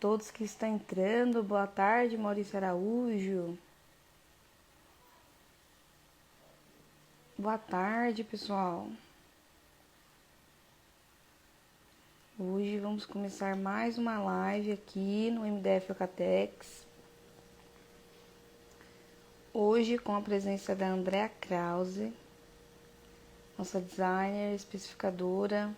todos que estão entrando. Boa tarde, Maurício Araújo. Boa tarde, pessoal. Hoje vamos começar mais uma live aqui no MDF Eucatex. Hoje com a presença da Andrea Krause, nossa designer, especificadora.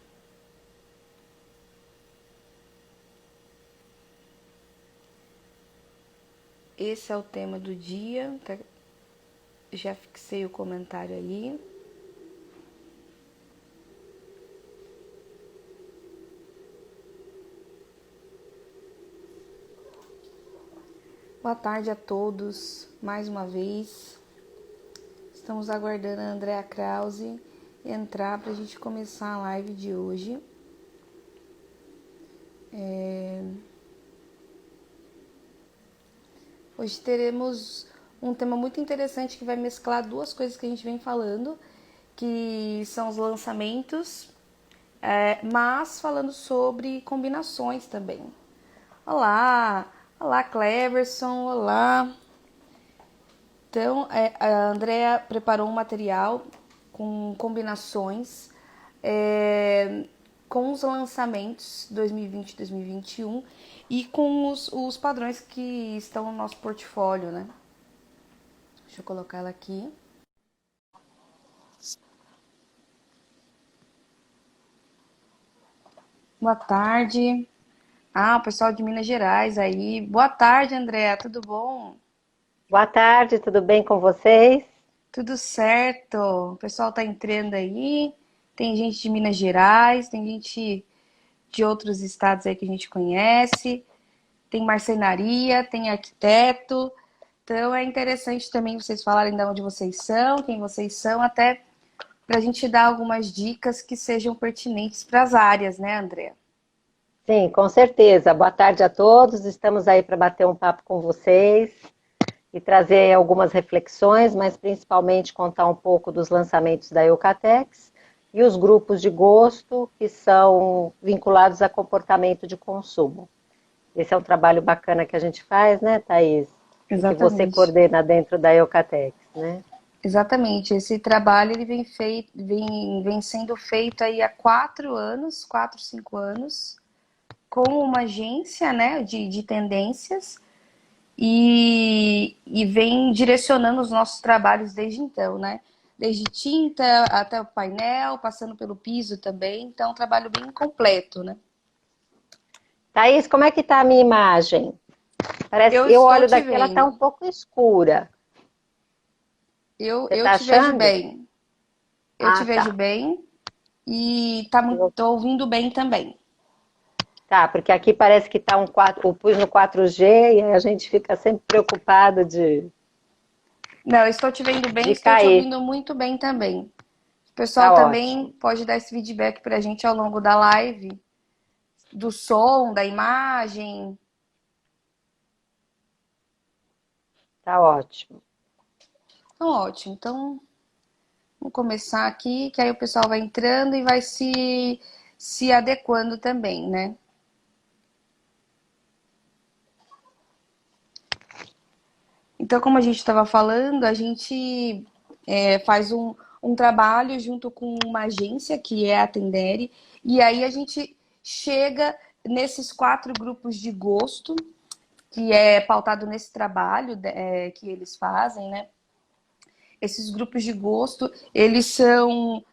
Esse é o tema do dia, tá? Já fixei o comentário ali. Boa tarde a todos, mais uma vez. Estamos aguardando a Andrea Krause entrar para a gente começar a live de hoje. Hoje teremos um tema muito interessante que vai mesclar duas coisas que a gente vem falando, que são os lançamentos, mas falando sobre combinações também. Olá, Cleverson, olá. Então, a Andrea preparou um material com combinações com os lançamentos 2020 e 2021 e com os padrões que estão no nosso portfólio, né? Deixa eu colocar ela aqui. Boa tarde. O pessoal de Minas Gerais aí. Boa tarde, Andrea, tudo bom? Boa tarde, tudo bem com vocês? Tudo certo. O pessoal tá entrando aí. Tem gente de Minas Gerais, tem gente de outros estados aí que a gente conhece. Tem marcenaria, tem arquiteto. Então é interessante também vocês falarem de onde vocês são, quem vocês são, até para a gente dar algumas dicas que sejam pertinentes para as áreas, né, Andrea? Sim, com certeza. Boa tarde a todos. Estamos aí para bater um papo com vocês e trazer algumas reflexões, mas principalmente contar um pouco dos lançamentos da Eucatex e os grupos de gosto que são vinculados a comportamento de consumo. Esse é um trabalho bacana que a gente faz, né, Thaís? E que você Exatamente. coordena dentro da Eucatex, né? Exatamente. Esse trabalho ele vem sendo feito aí há 4 anos, 5 anos, com uma agência, né, de tendências e vem direcionando os nossos trabalhos desde então, né? Desde tinta até o painel, passando pelo piso também. Então, é um trabalho bem completo, né? Thaís, como é que está a minha imagem? Eu Parece, eu estou olho te daqui, ela está um vendo. pouco escura. Você Eu está te vejo achando? bem. Eu te Ah, vejo tá. bem e tô ouvindo bem também. Tá, porque aqui parece que tá um 4, eu pus no 4G e aí a gente fica sempre preocupado Não, eu estou te vendo bem, de estou te cair. ouvindo muito bem também. O pessoal Tá também ótimo. pode dar esse feedback para a gente ao longo da live, do som, da imagem. Tá ótimo. Então, ótimo. Então, vamos começar aqui, que aí o pessoal vai entrando e vai se adequando também, né? Então, como a gente estava falando, a gente faz um trabalho junto com uma agência, que é a Tendere, e aí a gente chega nesses 4 grupos de gosto, que é pautado nesse trabalho que eles fazem, né? Esses grupos de gosto, eles são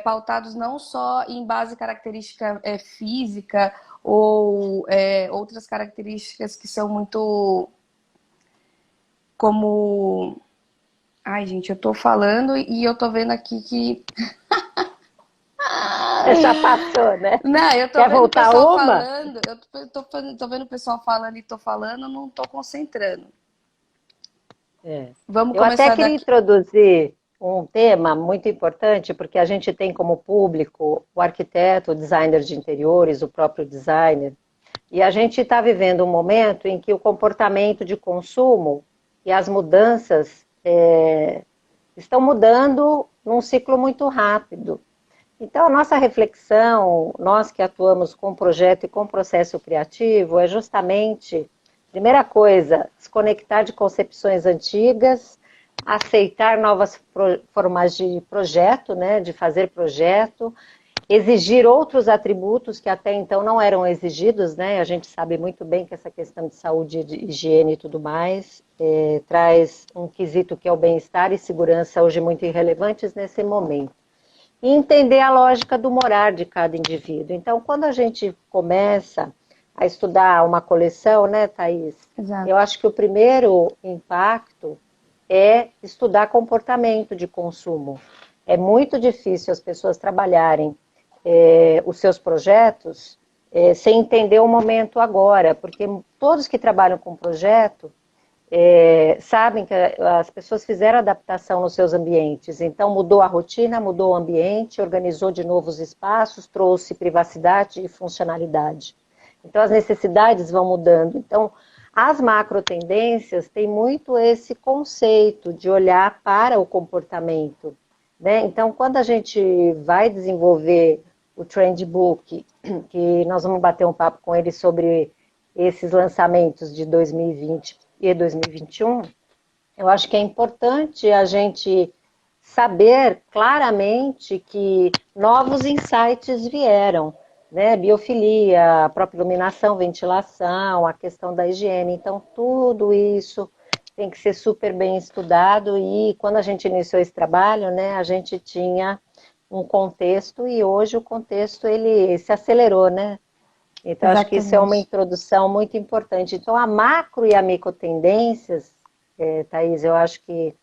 pautados não só em base característica física ou outras características que são muito como... Ai, gente, eu tô falando e eu tô vendo aqui que... Você já passou, né? Não, eu tô Quer vendo o voltar pessoal uma? falando, tô vendo o pessoal falando e tô falando, não tô concentrando. É. Vamos Eu até começar queria daqui. introduzir um tema muito importante, porque a gente tem como público o arquiteto, o designer de interiores, o próprio designer, e a gente está vivendo um momento em que o comportamento de consumo e as mudanças estão mudando num ciclo muito rápido. Então, a nossa reflexão, nós que atuamos com projeto e com processo criativo, é justamente, primeira coisa, desconectar de concepções antigas, aceitar novas formas de projeto, né, de fazer projeto, exigir outros atributos que até então não eram exigidos, né? A gente sabe muito bem que essa questão de saúde, de higiene e tudo mais traz um quesito que é o bem-estar e segurança hoje muito irrelevantes nesse momento. E entender a lógica do morar de cada indivíduo. Então, quando a gente começa a estudar uma coleção, né, Thaís? Eu Exato. acho que o primeiro impacto é estudar comportamento de consumo. É muito difícil as pessoas trabalharem os seus projetos sem entender o momento agora, porque todos que trabalham com projeto sabem que as pessoas fizeram adaptação nos seus ambientes, então mudou a rotina, mudou o ambiente, organizou de novos espaços, trouxe privacidade e funcionalidade. Então as necessidades vão mudando. Então as macro tendências têm muito esse conceito de olhar para o comportamento, né? Então quando a gente vai desenvolver o Trend Book, que nós vamos bater um papo com ele sobre esses lançamentos de 2020 e 2021, eu acho que é importante a gente saber claramente que novos insights vieram, né? Biofilia, a própria iluminação, ventilação, a questão da higiene. Então, tudo isso tem que ser super bem estudado e quando a gente iniciou esse trabalho, né, a gente tinha um contexto e hoje o contexto ele se acelerou, né? Então, acho que isso é uma Exatamente. introdução muito importante. Então, a macro e a micro tendências, Thaís, eu acho que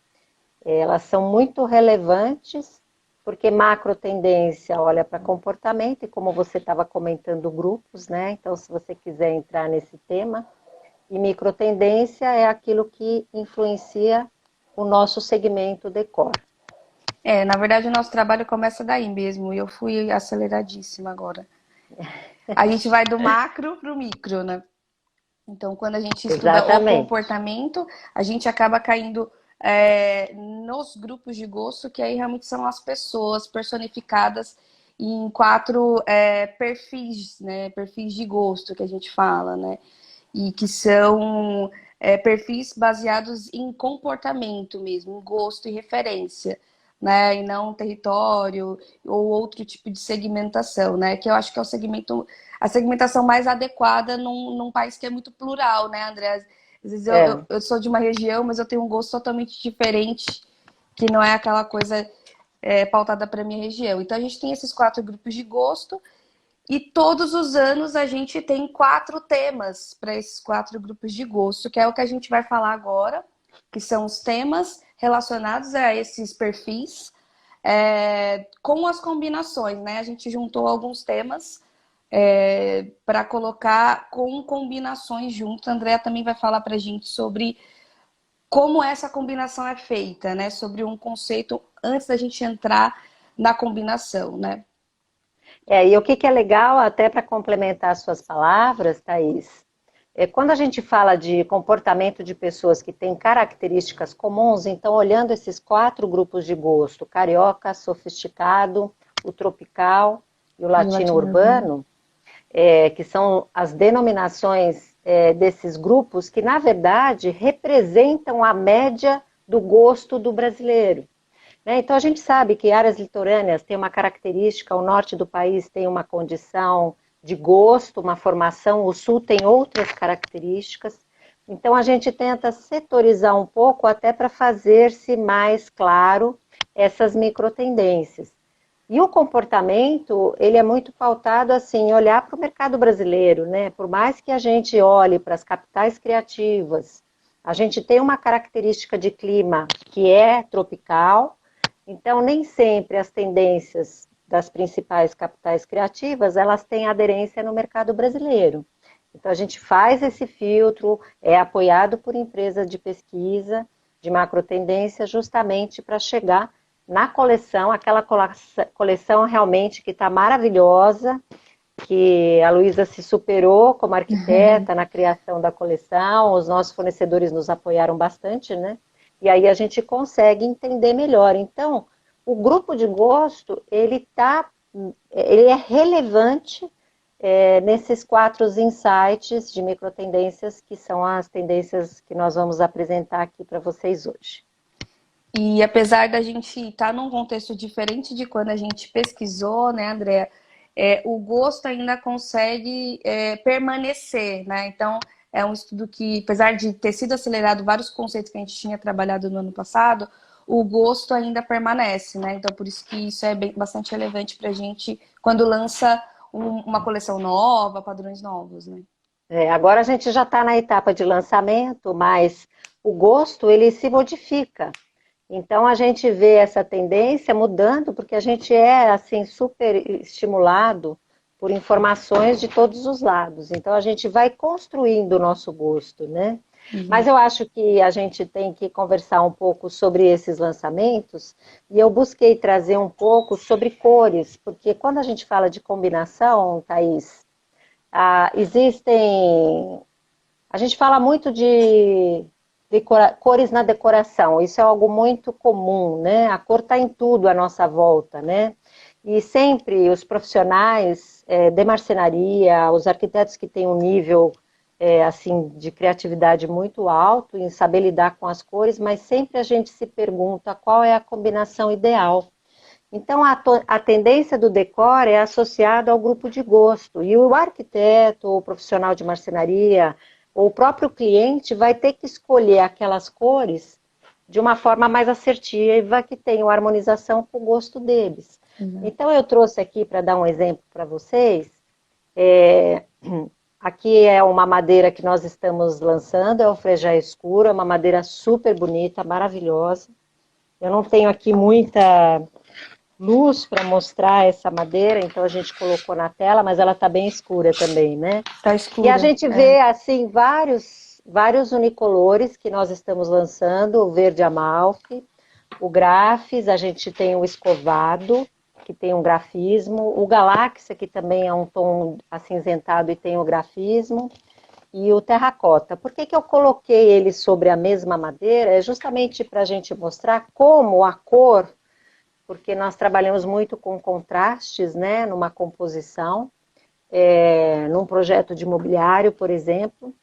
elas são muito relevantes, porque macro tendência olha para comportamento, e como você estava comentando, grupos, né? Então, se você quiser entrar nesse tema, e micro tendência é aquilo que influencia o nosso segmento decor. Na verdade, o nosso trabalho começa daí mesmo, e eu fui aceleradíssima agora. A gente vai do macro para o micro, né? Então, quando a gente estuda o Exatamente. comportamento, a gente acaba caindo nos grupos de gosto, que aí realmente são as pessoas personificadas em quatro perfis, né? Perfis de gosto que a gente fala, né? E que são perfis baseados em comportamento mesmo, em gosto e referência, né? E não território ou outro tipo de segmentação, né? Que eu acho que é o segmento, a segmentação mais adequada num país que é muito plural, né, André? Às vezes eu sou de uma região, mas eu tenho um gosto totalmente diferente, que não é aquela coisa pautada para minha região. Então a gente tem esses quatro grupos de gosto e todos os anos a gente tem quatro temas para esses quatro grupos de gosto, que é o que a gente vai falar agora, que são os temas relacionados a esses perfis, com as combinações, né? A gente juntou alguns temas para colocar com combinações junto. A Andrea também vai falar para a gente sobre como essa combinação é feita, né? Sobre um conceito antes da gente entrar na combinação, né? E o que é legal, até para complementar as suas palavras, Thaís, quando a gente fala de comportamento de pessoas que têm características comuns, então olhando esses quatro grupos de gosto, carioca, sofisticado, o tropical e o E o latino latino urbano. urbano, que são as denominações desses grupos que, na verdade, representam a média do gosto do brasileiro. Né? Então, a gente sabe que áreas litorâneas têm uma característica, o norte do país tem uma condição de gosto, uma formação, o sul tem outras características. Então, a gente tenta setorizar um pouco até para fazer-se mais claro essas microtendências. E o comportamento, ele é muito pautado assim, olhar para o mercado brasileiro, né? Por mais que a gente olhe para as capitais criativas, a gente tem uma característica de clima que é tropical, então nem sempre as tendências das principais capitais criativas, elas têm aderência no mercado brasileiro. Então a gente faz esse filtro, é apoiado por empresas de pesquisa, de macro tendência, justamente para chegar na coleção, aquela coleção realmente que está maravilhosa, que a Luísa se superou como arquiteta na criação da coleção, os nossos fornecedores nos apoiaram bastante, né? E aí a gente consegue entender melhor. Então, o grupo de gosto, ele está ele é relevante nesses 4 insights de microtendências, que são as tendências que nós vamos apresentar aqui para vocês hoje. E apesar da gente estar num contexto diferente de quando a gente pesquisou, né, Andrea, o gosto ainda consegue permanecer, né? Então, é um estudo que, apesar de ter sido acelerado vários conceitos que a gente tinha trabalhado no ano passado, o gosto ainda permanece, né? Então, por isso que isso é bastante relevante para a gente quando lança uma coleção nova, padrões novos, né? Agora a gente já está na etapa de lançamento, mas o gosto ele se modifica. Então a gente vê essa tendência mudando porque a gente é assim super estimulado por informações de todos os lados. Então a gente vai construindo o nosso gosto, né? Mas eu acho que a gente tem que conversar um pouco sobre esses lançamentos e eu busquei trazer um pouco sobre cores, porque quando a gente fala de combinação, Thaís, existem... A gente fala muito de cores na decoração, isso é algo muito comum, né? A cor está em tudo à nossa volta, né? E sempre os profissionais de marcenaria, os arquitetos que têm um nível assim de criatividade muito alto em saber lidar com as cores, mas sempre a gente se pergunta qual é a combinação ideal. Então, a tendência do decor é associada ao grupo de gosto. E o arquiteto, o profissional de marcenaria, ou o próprio cliente vai ter que escolher aquelas cores de uma forma mais assertiva, que tenham harmonização com o gosto deles. Então, eu trouxe aqui para dar um exemplo para vocês. Aqui é uma madeira que nós estamos lançando, é o Frejá Escuro, é uma madeira super bonita, maravilhosa. Eu não tenho aqui muita luz para mostrar essa madeira, então a gente colocou na tela, mas ela está bem escura também, né? Tá escura. E a gente vê, assim, vários unicolores que nós estamos lançando, o verde amalfi, o grafis, a gente tem o escovado, que tem um grafismo, o galáxia, que também é um tom acinzentado e tem o grafismo, e o terracota. Por que eu coloquei eles sobre a mesma madeira? É justamente para a gente mostrar como a cor, porque nós trabalhamos muito com contrastes, né, numa composição, num projeto de mobiliário, por exemplo,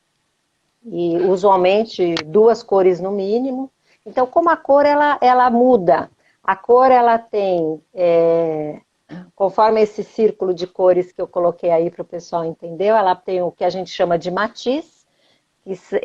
e usualmente 2 cores no mínimo. Então, como a cor ela muda, a cor ela tem, conforme esse círculo de cores que eu coloquei aí para o pessoal entender, ela tem o que a gente chama de matiz,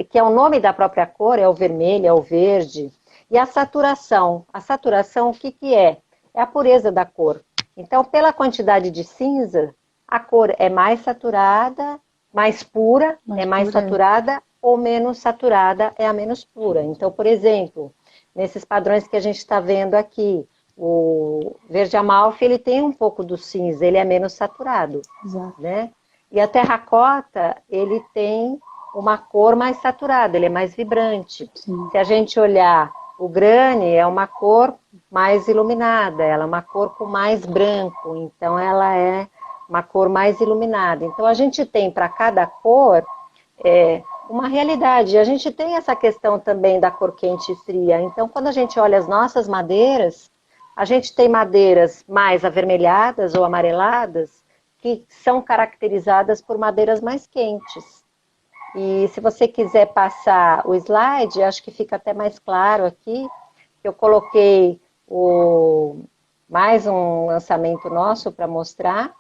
que é o nome da própria cor, é o vermelho, é o verde, e a saturação. A saturação, o que é? É a pureza da cor. Então, pela quantidade de cinza, a cor é mais saturada, mais pura, mais saturada, ou menos saturada é a menos pura. Então, por exemplo, nesses padrões que a gente está vendo aqui, o verde amalfi, ele tem um pouco do cinza, ele é menos saturado. Exato. Né? E a terracota, ele tem uma cor mais saturada, ele é mais vibrante. Sim. Se a gente olhar o grane, é uma cor mais iluminada, ela é uma cor com mais branco, então ela é uma cor mais iluminada. Então a gente tem para cada cor uma realidade. A gente tem essa questão também da cor quente e fria. Então quando a gente olha as nossas madeiras, a gente tem madeiras mais avermelhadas ou amareladas, que são caracterizadas por madeiras mais quentes. E se você quiser passar o slide, acho que fica até mais claro aqui. Eu coloquei mais um lançamento nosso para mostrar.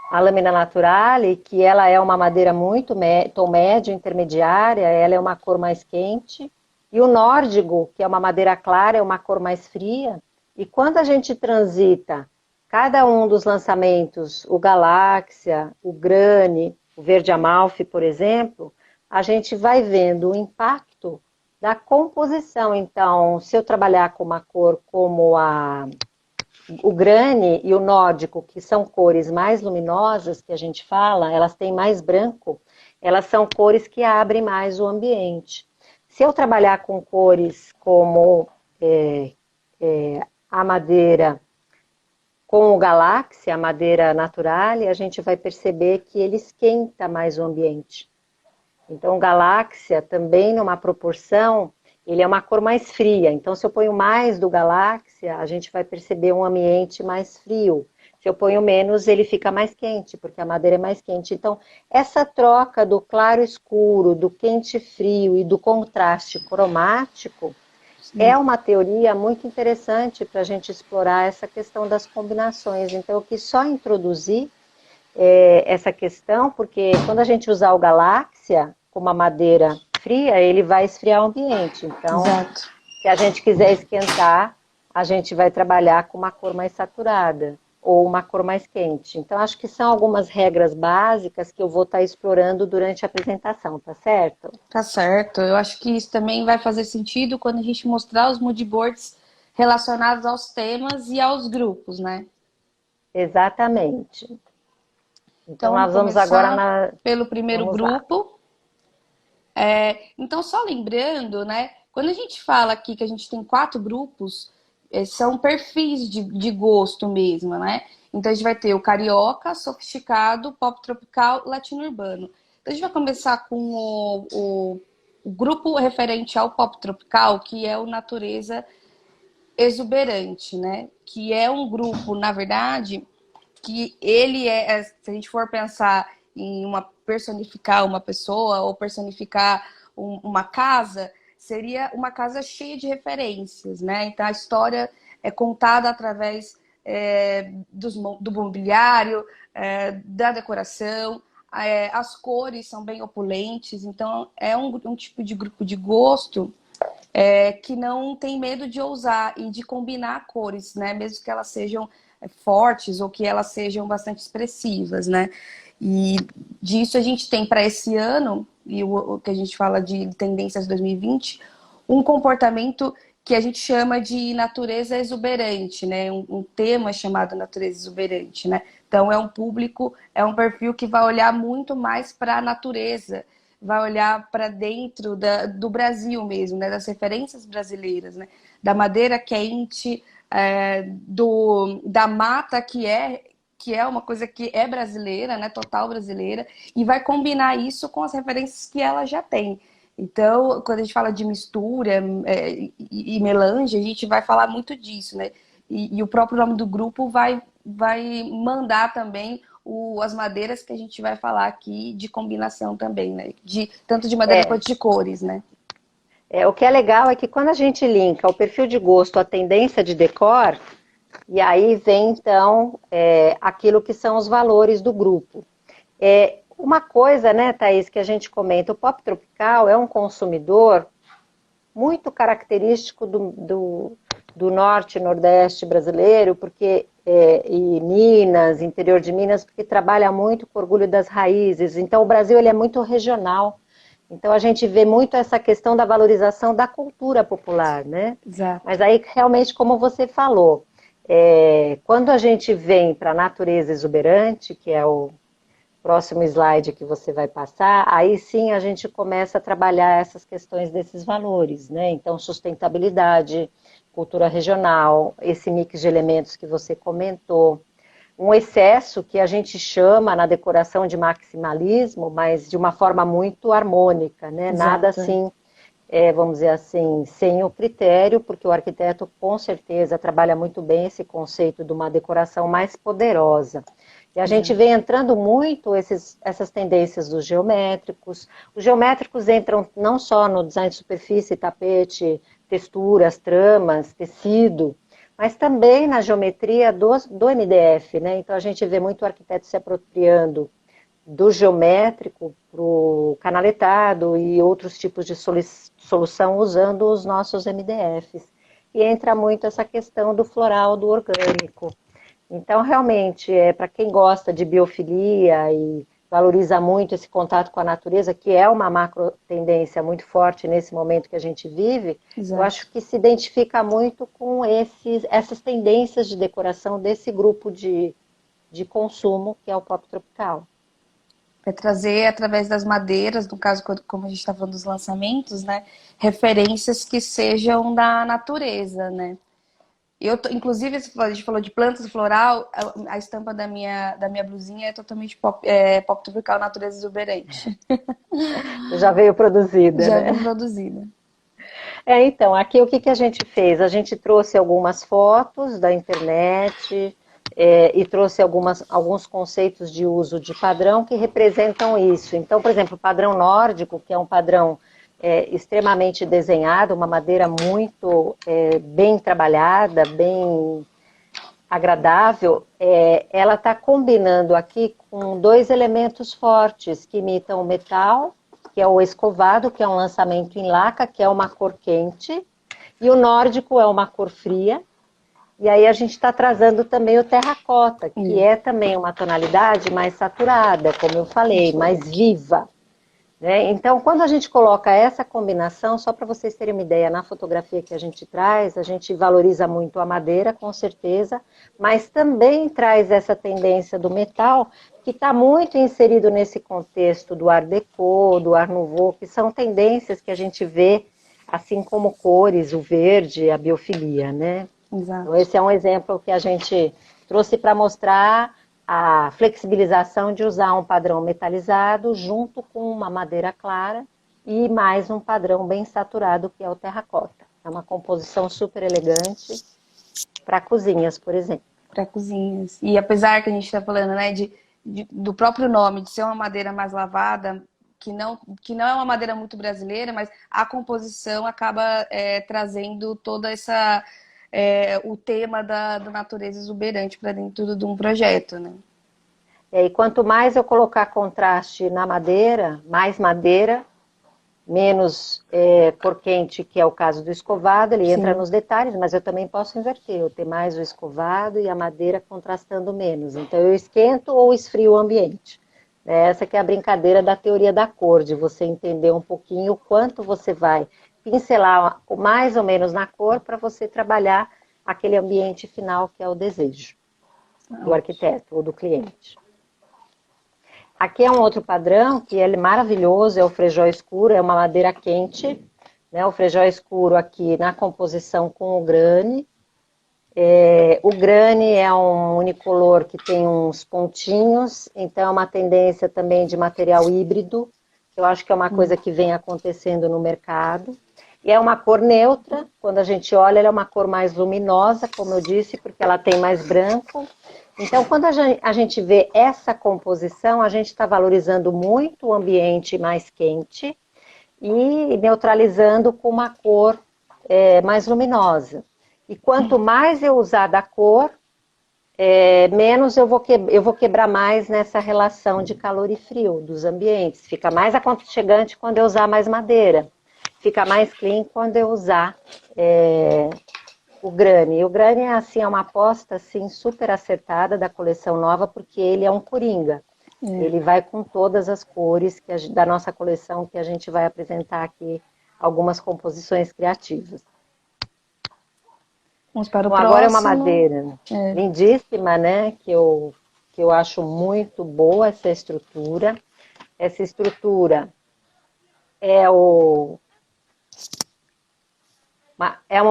A lâmina naturale, que ela é uma madeira muito tom médio, intermediária, ela é uma cor mais quente. E o nórdico, que é uma madeira clara, é uma cor mais fria. E quando a gente transita cada um dos lançamentos, o galáxia, o grane, o verde amalfi, por exemplo, a gente vai vendo o impacto da composição. Então, se eu trabalhar com uma cor como o grane e o nórdico, que são cores mais luminosas, que a gente fala, elas têm mais branco, elas são cores que abrem mais o ambiente. Se eu trabalhar com cores como a madeira com o galáxia, a madeira naturale, a gente vai perceber que ele esquenta mais o ambiente. Então, galáxia também numa proporção ele é uma cor mais fria. Então, se eu ponho mais do galáxia, a gente vai perceber um ambiente mais frio. Se eu ponho menos, ele fica mais quente, porque a madeira é mais quente. Então, essa troca do claro-escuro, do quente-frio e do contraste cromático Sim. é uma teoria muito interessante para a gente explorar essa questão das combinações. Então, eu quis só introduzir essa questão, porque quando a gente usar o galáxia como uma madeira fria, ele vai esfriar o ambiente. Então, Exato. se a gente quiser esquentar, a gente vai trabalhar com uma cor mais saturada ou uma cor mais quente. Então, acho que são algumas regras básicas que eu vou estar explorando durante a apresentação, tá certo? Tá certo. Eu acho que isso também vai fazer sentido quando a gente mostrar os mood boards relacionados aos temas e aos grupos, né? Exatamente. Então, Então, vamos nós vamos agora começar na. pelo primeiro Vamos lá. grupo. Então, só lembrando, né? Quando a gente fala aqui que a gente tem 4 grupos, são perfis de gosto mesmo, né? Então, a gente vai ter o carioca, sofisticado, pop tropical, latino urbano. Então, a gente vai começar com o grupo referente ao pop tropical, que é o Natureza Exuberante, né? Que é um grupo, na verdade, que ele se a gente for pensar em personificar uma pessoa ou personificar uma casa, seria uma casa cheia de referências, né? Então a história é contada através do mobiliário, da decoração, as cores são bem opulentes, então é um tipo de grupo de gosto que não tem medo de ousar e de combinar cores, né? Mesmo que elas sejam fortes ou que elas sejam bastante expressivas, né? E disso a gente tem para esse ano, e o que a gente fala de tendências 2020, um comportamento que a gente chama de natureza exuberante, né? Um tema chamado natureza exuberante, né? Então é um público, é um perfil que vai olhar muito mais para a natureza, vai olhar para dentro do Brasil mesmo, né? Das referências brasileiras, né? Da madeira quente, da mata que é uma coisa que é brasileira, né? Total brasileira, e vai combinar isso com as referências que ela já tem. Então, quando a gente fala de mistura e melange, a gente vai falar muito disso, né? E o próprio nome do grupo vai mandar também as madeiras que a gente vai falar aqui de combinação também, né? Tanto de madeira É, quanto de cores, né? o que é legal é que quando a gente linka o perfil de gosto à tendência de decor, e aí vem então aquilo que são os valores do grupo. Uma coisa, né, Thaís, que a gente comenta, o pop tropical é um consumidor muito característico do norte e nordeste brasileiro, porque e Minas, interior de Minas, porque trabalha muito com orgulho das raízes. Então, o Brasil ele é muito regional. Então, a gente vê muito essa questão da valorização da cultura popular, né? Exato. Mas aí, realmente, como você falou, quando a gente vem para a natureza exuberante, que é o próximo slide que você vai passar, aí sim a gente começa a trabalhar essas questões desses valores, né? Então, sustentabilidade, cultura regional, esse mix de elementos que você comentou, um excesso que a gente chama na decoração de maximalismo, mas de uma forma muito harmônica, né? Nada Exato. assim, vamos dizer assim, sem o critério, porque o arquiteto com certeza trabalha muito bem esse conceito de uma decoração mais poderosa. E a gente Exato. vem entrando muito essas tendências dos geométricos. Os geométricos entram não só no design de superfície, tapete, texturas, tramas, tecido, mas também na geometria do MDF, né? Então a gente vê muito arquiteto se apropriando do geométrico para o canaletado e outros tipos de solução usando os nossos MDFs. E entra muito essa questão do floral, do orgânico. Então, realmente, para quem gosta de biofilia e valoriza muito esse contato com a natureza, que é uma macro tendência muito forte nesse momento que a gente vive, eu Exato. acho que se identifica muito com essas tendências de decoração desse grupo de consumo, que é o pop tropical. É trazer através das madeiras, no caso, como a gente está falando dos lançamentos, né? Referências que sejam da natureza, né? Inclusive, a gente falou de plantas floral, a estampa da minha blusinha é totalmente pop tropical, natureza exuberante. Já veio produzida, Já né? vem produzida. Então, aqui o que que a gente fez? A gente trouxe algumas fotos da internet, e trouxe alguns conceitos de uso de padrão que representam isso. Então, por exemplo, o padrão nórdico, que é um padrão extremamente desenhado, uma madeira muito bem trabalhada, bem agradável, ela está combinando aqui com dois elementos fortes que imitam o metal, que é o escovado, que é um lançamento em laca, que é uma cor quente, e o nórdico é uma cor fria. E aí a gente está trazendo também o terracota, que é também uma tonalidade mais saturada, como eu falei, mais viva. Né? Então, quando a gente coloca essa combinação, só para vocês terem uma ideia, na fotografia que a gente traz, a gente valoriza muito a madeira, com certeza, mas também traz essa tendência do metal, que está muito inserido nesse contexto do Art Deco, do Art Nouveau, que são tendências que a gente vê, assim como cores, o verde, a biofilia, né? Exato. Então, esse é um exemplo que a gente trouxe para mostrar a flexibilização de usar um padrão metalizado junto com uma madeira clara e mais um padrão bem saturado, que é o terracota. É uma composição super elegante para cozinhas, por exemplo. Para cozinhas. E apesar que a gente está falando, né, do próprio nome, de ser uma madeira mais lavada, que não é uma madeira muito brasileira, mas a composição acaba trazendo toda essa o tema da natureza exuberante para dentro de um projeto, né? E quanto mais eu colocar contraste na madeira, mais madeira, menos cor quente, que é o caso do escovado, ele entra Sim. nos detalhes, mas eu também posso inverter, eu ter mais o escovado e a madeira contrastando menos. Então eu esquento ou esfrio o ambiente. Essa que é a brincadeira da teoria da cor, de você entender um pouquinho o quanto você vai pincelar mais ou menos na cor para você trabalhar aquele ambiente final que é o desejo do arquiteto ou do cliente. Aqui é um outro padrão que é maravilhoso, é o frejó escuro, é uma madeira quente, né? O frejó escuro aqui na composição com o grane. O grane é um unicolor que tem uns pontinhos, então é uma tendência também de material híbrido, que eu acho que é uma coisa que vem acontecendo no mercado. E é uma cor neutra, quando a gente olha, ela é uma cor mais luminosa, como eu disse, porque ela tem mais branco. Então, quando a gente vê essa composição, a gente está valorizando muito o ambiente mais quente e neutralizando com uma cor mais luminosa. E quanto mais eu usar da cor, menos eu vou quebrar mais nessa relação de calor e frio dos ambientes. Fica mais aconchegante quando eu usar mais madeira. Fica mais clean quando eu usar o grane. E o grane é uma aposta assim, super acertada da coleção nova, porque ele é um coringa. Ele vai com todas as cores da nossa coleção, que a gente vai apresentar aqui algumas composições criativas. Vamos para o Bom, próximo. agora é uma madeira lindíssima, né? Que eu acho muito boa essa estrutura. Essa estrutura é uma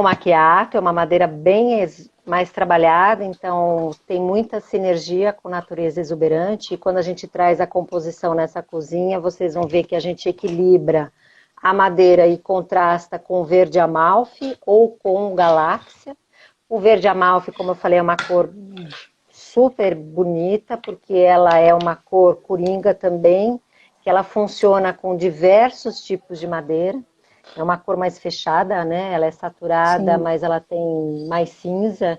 macchiato, é uma madeira bem mais trabalhada, então tem muita sinergia com natureza exuberante. E quando a gente traz a composição nessa cozinha, vocês vão ver que a gente equilibra a madeira e contrasta com o verde amalfi ou com o galáxia. O verde amalfi, como eu falei, é uma cor super bonita, porque ela é uma cor coringa também, que ela funciona com diversos tipos de madeira. É uma cor mais fechada, né? Ela é saturada, sim, mas ela tem mais cinza.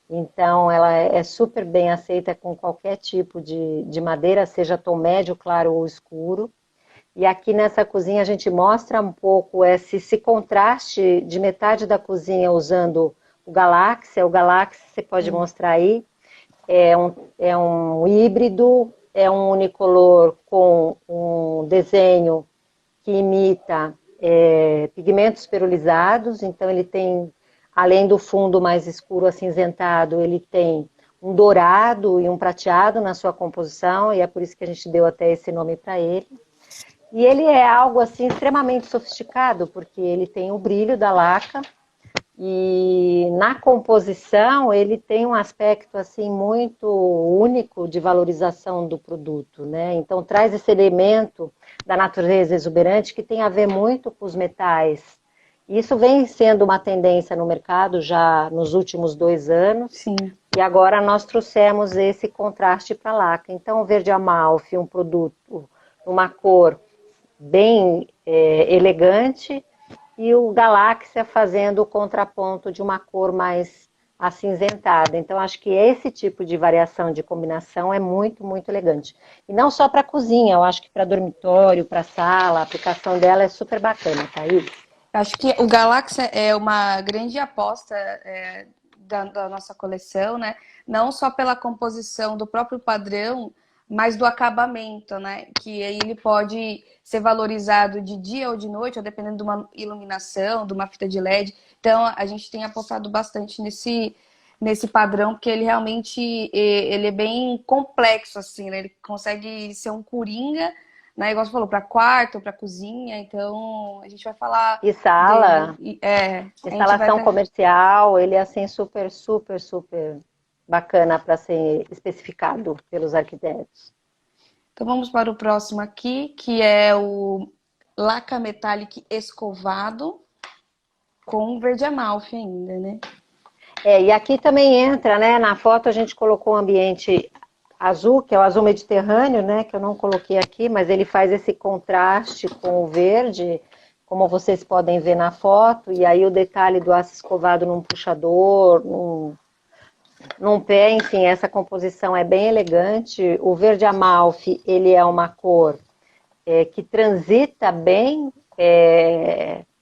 Então, ela é super bem aceita com qualquer tipo de madeira, seja tom médio, claro ou escuro. E aqui nessa cozinha a gente mostra um pouco esse contraste de metade da cozinha usando o Galáxia. O Galáxia, você pode mostrar aí, é um híbrido, é um unicolor com um desenho que imita pigmentos perulizados, então ele tem, além do fundo mais escuro acinzentado, ele tem um dourado e um prateado na sua composição, e é por isso que a gente deu até esse nome para ele. E ele é algo assim extremamente sofisticado, porque ele tem o brilho da laca, e na composição ele tem um aspecto assim muito único de valorização do produto, né? Então traz esse elemento da natureza exuberante que tem a ver muito com os metais Isso vem sendo uma tendência no mercado já nos últimos 2 anos, Sim. e agora nós trouxemos esse contraste para a laca. Então, o verde Amalfi, um produto, uma cor bem elegante, e o Galáxia fazendo o contraponto de uma cor mais acinzentada. Então, acho que esse tipo de variação de combinação é muito, muito elegante. E não só para cozinha, eu acho que para dormitório, para sala, a aplicação dela é super bacana, Thaís. Acho que o Galáxia é uma grande aposta da nossa coleção, né? Não só pela composição do próprio padrão, mas do acabamento, né? Que aí ele pode ser valorizado de dia ou de noite, ou dependendo de uma iluminação, de uma fita de LED. Então, a gente tem apostado bastante nesse padrão, porque ele realmente ele é bem complexo, assim, né? Ele consegue ser um coringa, né? Igual você falou, para quarto, para cozinha. Então, a gente vai falar E dele. sala, A gente vai instalação ter... comercial, ele é assim super, super, super bacana para ser especificado pelos arquitetos. Então, vamos para o próximo aqui, que é o Laca Metallic escovado com verde amalfi ainda, né? E aqui também entra, né? Na foto a gente colocou um ambiente azul, que é o azul mediterrâneo, né? Que eu não coloquei aqui, mas ele faz esse contraste com o verde, como vocês podem ver na foto. E aí o detalhe do aço escovado num puxador, num pé, enfim, essa composição é bem elegante. O verde amalfi, ele é uma cor que transita bem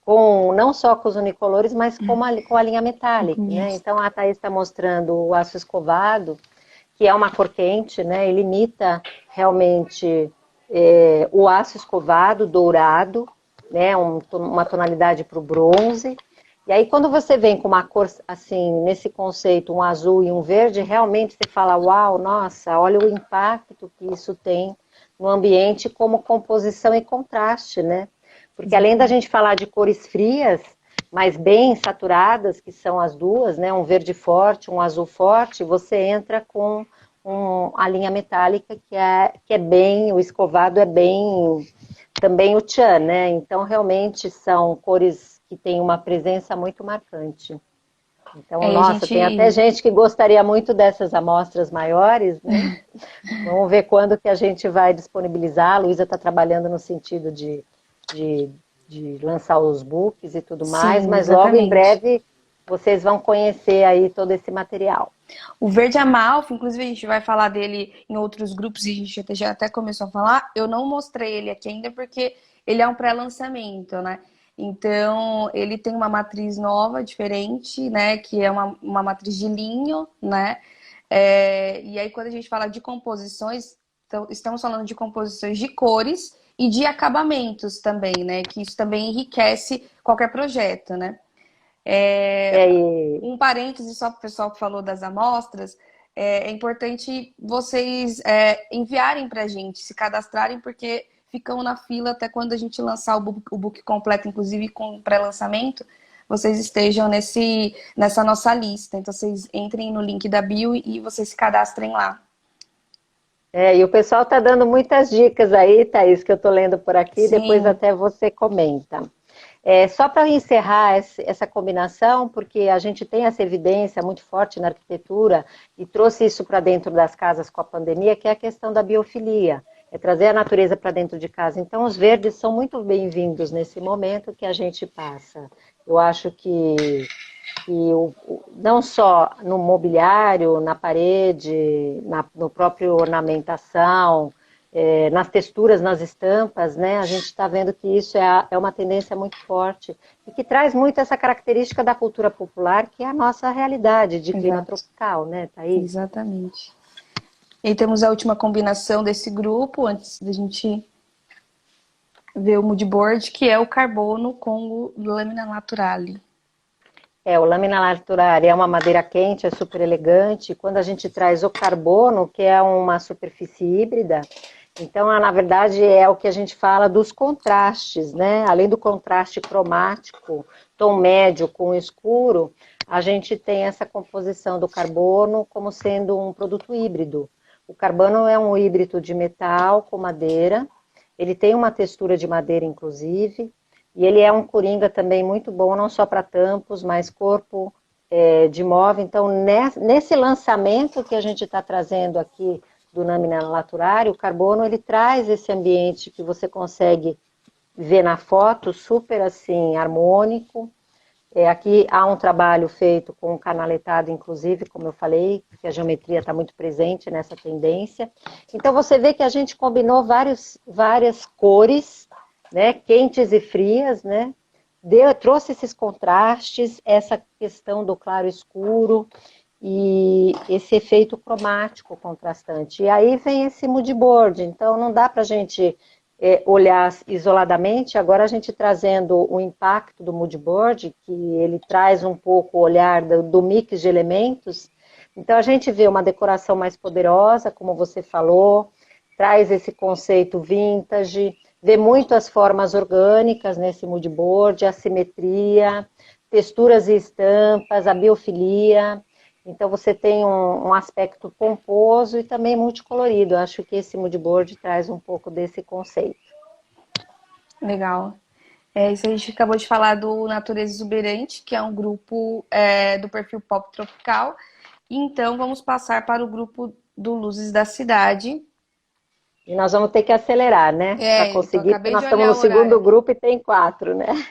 com não só com os unicolores, mas com a linha metálica, né? Então a Thaís está mostrando o aço escovado, que é uma cor quente, né? Ele imita realmente o aço escovado dourado, né? Uma tonalidade para o bronze. E aí quando você vem com uma cor assim, nesse conceito, um azul e um verde, realmente você fala, uau, nossa, olha o impacto que isso tem no ambiente como composição e contraste, né? Porque além da gente falar de cores frias, mas bem saturadas, que são as duas, né? Um verde forte, um azul forte, você entra com a linha metálica que é bem, o escovado é bem também o tchan, né? Então realmente são cores que têm uma presença muito marcante. Então, A nossa, tem até gente gente que gostaria muito dessas amostras maiores, né? Vamos ver quando que a gente vai disponibilizar. A Luísa está trabalhando no sentido de, de lançar os books e tudo mais, sim, mas logo em exatamente. breve vocês vão conhecer aí todo esse material. O verde amalfi, inclusive a gente vai falar dele em outros grupos e a gente já até começou a falar. Eu não mostrei ele aqui ainda porque ele é um pré-lançamento, né? Então, ele tem uma matriz nova, diferente, né? Que é uma matriz de linho, né? E aí, quando a gente fala de composições, então, estamos falando de composições de cores e de acabamentos também, né? Que isso também enriquece qualquer projeto, né? É, e Um parêntese só para o pessoal que falou das amostras, é importante vocês enviarem para a gente, se cadastrarem, porque ficam na fila até quando a gente lançar o book completo, inclusive com pré-lançamento, vocês estejam nessa nossa lista. Então, vocês entrem no link da bio e vocês se cadastrem lá. e o pessoal está dando muitas dicas aí, Thaís, que eu estou lendo por aqui, depois Sim, até você comenta. Só para encerrar essa combinação, porque a gente tem essa evidência muito forte na arquitetura e trouxe isso para dentro das casas com a pandemia, que é a questão da biofilia, é trazer a natureza para dentro de casa. Então, os verdes são muito bem-vindos nesse momento que a gente passa. Eu acho que não só no mobiliário, na parede, no próprio ornamentação, nas texturas, nas estampas, né? A gente está vendo que isso é uma tendência muito forte e que traz muito essa característica da cultura popular, que é a nossa realidade de clima exato. tropical, né, Thaís? Exatamente. E aí temos a última combinação desse grupo, antes da gente ver o moodboard, que é o carbono com o lâmina naturale. O lâmina laturaria é uma madeira quente, é super elegante. Quando a gente traz o carbono, que é uma superfície híbrida, então, na verdade, é o que a gente fala dos contrastes, né? Além do contraste cromático, tom médio com escuro, a gente tem essa composição do carbono como sendo um produto híbrido. O carbono é um híbrido de metal com madeira, ele tem uma textura de madeira, inclusive, E ele é um coringa também muito bom, não só para tampos, mas corpo de móvel. Então, nesse lançamento que a gente está trazendo aqui do Namina Naturaria, o carbono, ele traz esse ambiente que você consegue ver na foto, super assim, harmônico. Aqui há um trabalho feito com canaletado, inclusive, como eu falei, porque a geometria está muito presente nessa tendência. Então, você vê que a gente combinou várias cores, né, quentes e frias, né, trouxe esses contrastes, essa questão do claro e escuro, e esse efeito cromático contrastante. E aí vem esse mood board, então não dá para a gente olhar isoladamente. Agora a gente trazendo o impacto do mood board, que ele traz um pouco o olhar do mix de elementos, então a gente vê uma decoração mais poderosa, como você falou, traz esse conceito vintage, vê muito as formas orgânicas nesse mood board, a simetria, texturas e estampas, a biofilia. Então você tem um aspecto pomposo e também multicolorido. Eu acho que esse mood board traz um pouco desse conceito. Legal. Isso a gente acabou de falar do Natureza Exuberante, que é um grupo do perfil Pop Tropical. Então, vamos passar para o grupo do Luzes da Cidade. E nós vamos ter que acelerar, né? Para Então, conseguir, porque acabei nós de estamos olhar no o horário segundo aqui. grupo e tem 4, né?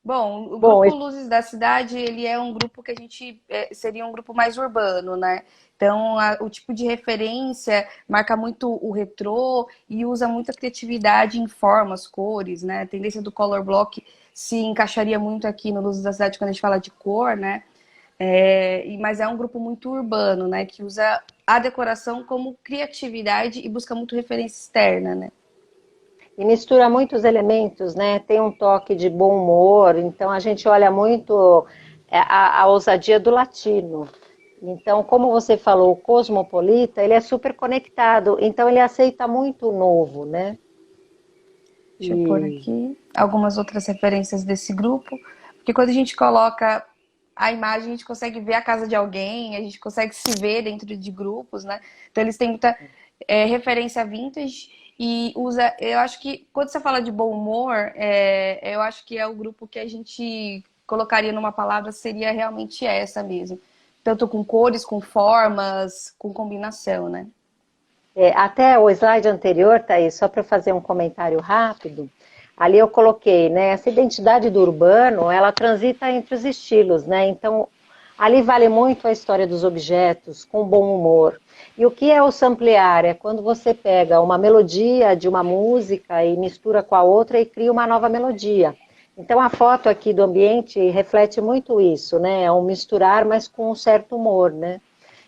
Bom, o Bom, grupo Luzes da Cidade, ele é um grupo que a gente seria um grupo mais urbano, né? Então, o tipo de referência marca muito o retrô e usa muita criatividade em formas, cores, né? A tendência do color block se encaixaria muito aqui no Luzes da Cidade quando a gente fala de cor, né? Mas é um grupo muito urbano, né? Que usa a decoração como criatividade e busca muito referência externa, né? e mistura muitos elementos, né? Tem um toque de bom humor, então a gente olha muito a ousadia do latino. Então, como você falou, o cosmopolita, ele é super conectado, então ele aceita muito o novo, né? Deixa eu pôr E aqui algumas outras referências desse grupo, porque quando a gente coloca a imagem, a gente consegue ver a casa de alguém, a gente consegue se ver dentro de grupos, né? Então eles têm muita referência vintage e usa. Eu acho que quando você fala de bom humor, eu acho que é o grupo que a gente colocaria numa palavra seria realmente essa mesmo. Tanto com cores, com formas, com combinação, né? até o slide anterior, Thaís, só para fazer um comentário rápido, ali eu coloquei, né, essa identidade do urbano, ela transita entre os estilos, né, então ali vale muito a história dos objetos, com bom humor. E o que é o samplear? É quando você pega uma melodia de uma música e mistura com a outra e cria uma nova melodia. Então a foto aqui do ambiente reflete muito isso, né, é um misturar, mas com um certo humor, né.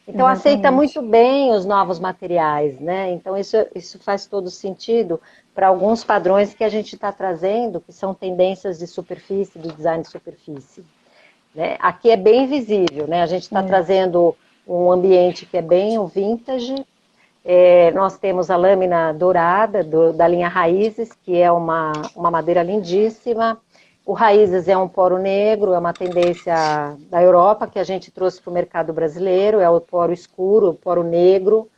Então aceita muito Exatamente. bem os novos materiais, né? Então isso faz todo sentido para alguns padrões que a gente está trazendo, que são tendências de superfície, do design de superfície. Né? Aqui é bem visível, né? A gente está trazendo um ambiente que é bem o vintage. Nós temos a lâmina dourada da linha Raízes, que é uma madeira lindíssima. O Raízes é um poro negro, é uma tendência da Europa que a gente trouxe para o mercado brasileiro, é o poro escuro, o poro negro.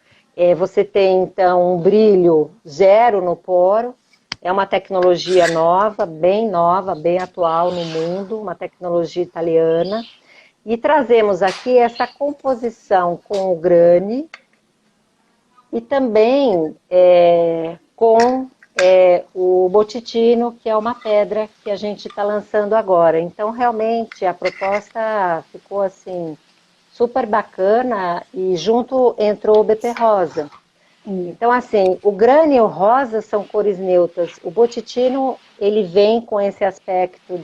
Você tem, então, um brilho zero no poro. É uma tecnologia nova, bem atual no mundo, uma tecnologia italiana. E trazemos aqui essa composição com o grane, e também com o botitino, que é uma pedra que a gente está lançando agora. Então, realmente, a proposta ficou assim super bacana e junto entrou o BP rosa. Então, assim, o grana e o rosa são cores neutras. O botitino, ele vem com esse aspecto